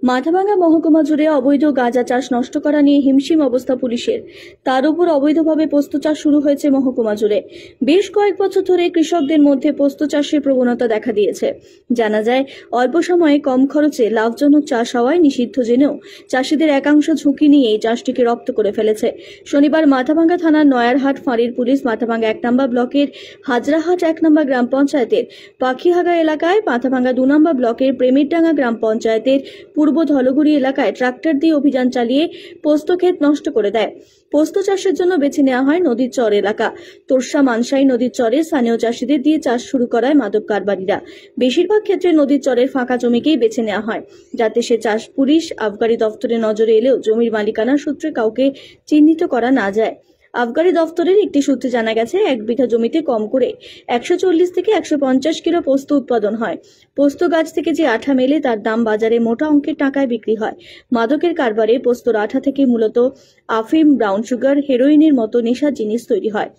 মাথাভাঙ্গা মহকুমা জুড়ে অবৈধ গাঁজা চাষ নষ্ট করা নিয়ে হিমশিম অবস্থা পুলিশের। তার উপর অবৈধভাবে পোস্ত চাষ শুরু হয়েছে মহকুমা জুড়ে। বেশ কয়েক বছর ধরে কৃষকদের মধ্যে পোস্ত চাষের প্রবণতা দেখা দিয়েছে। জানা যায়, অল্প সময়ে কম খরচে লাভজনক চাষ হওয়ায় নিষিদ্ধ জেনেও চাষিদের একাংশ ঝুঁকি নিয়ে এই চাষটিকে রপ্ত করে ফেলেছে। শনিবার মাথাভাঙ্গা থানার নয়ারহাট ফাঁড়ির পুলিশ মাথাভাঙ্গা 1 নম্বর ব্লকের হাজরাহাট 1 নম্বর গ্রাম পঞ্চায়েতের পাখিহাগা এলাকায়, মাথাভাঙ্গা 2 নম্বর ব্লকের প্রেমিরডাঙ্গা গ্রাম পঞ্চায়েতের পূর্ব ধলগুড়ি এলাকায় ট্রাক্টর দিয়ে অভিযান চালিয়ে পোস্ত ক্ষেত নষ্ট করে দেয়। পোস্ত চাষের জন্য বেছে নেওয়া হয় নদীর চর এলাকা। তোরসা মানসাই নদীর চরে স্থানীয় চাষিদের দিয়ে চাষ শুরু করায় মাদক কারবারিরা। বেশিরভাগ ক্ষেত্রে নদীর চরের ফাঁকা জমিকেই বেছে নেওয়া হয়, যাতে সে চাষ পুলিশ আবগারি দফতরের নজরে এলেও জমির মালিকানার সূত্রে কাউকে চিহ্নিত করা না যায়। আবগারি দফতরের একটি সূত্রে জানা গেছে, 1 বিঘা জমিতে কম করে 140 থেকে 150 কিলো পোস্ত উৎপাদন হয়। পোস্ত গাছ থেকে যে আঠা মেলে তার দাম বাজারে মোটা অঙ্কের টাকায় বিক্রি হয়। মাদকের কারবারে পোস্তর আঠা থেকে মূলত আফিম, ব্রাউন সুগার, হেরোইনের মতো নেশার জিনিস তৈরি হয়।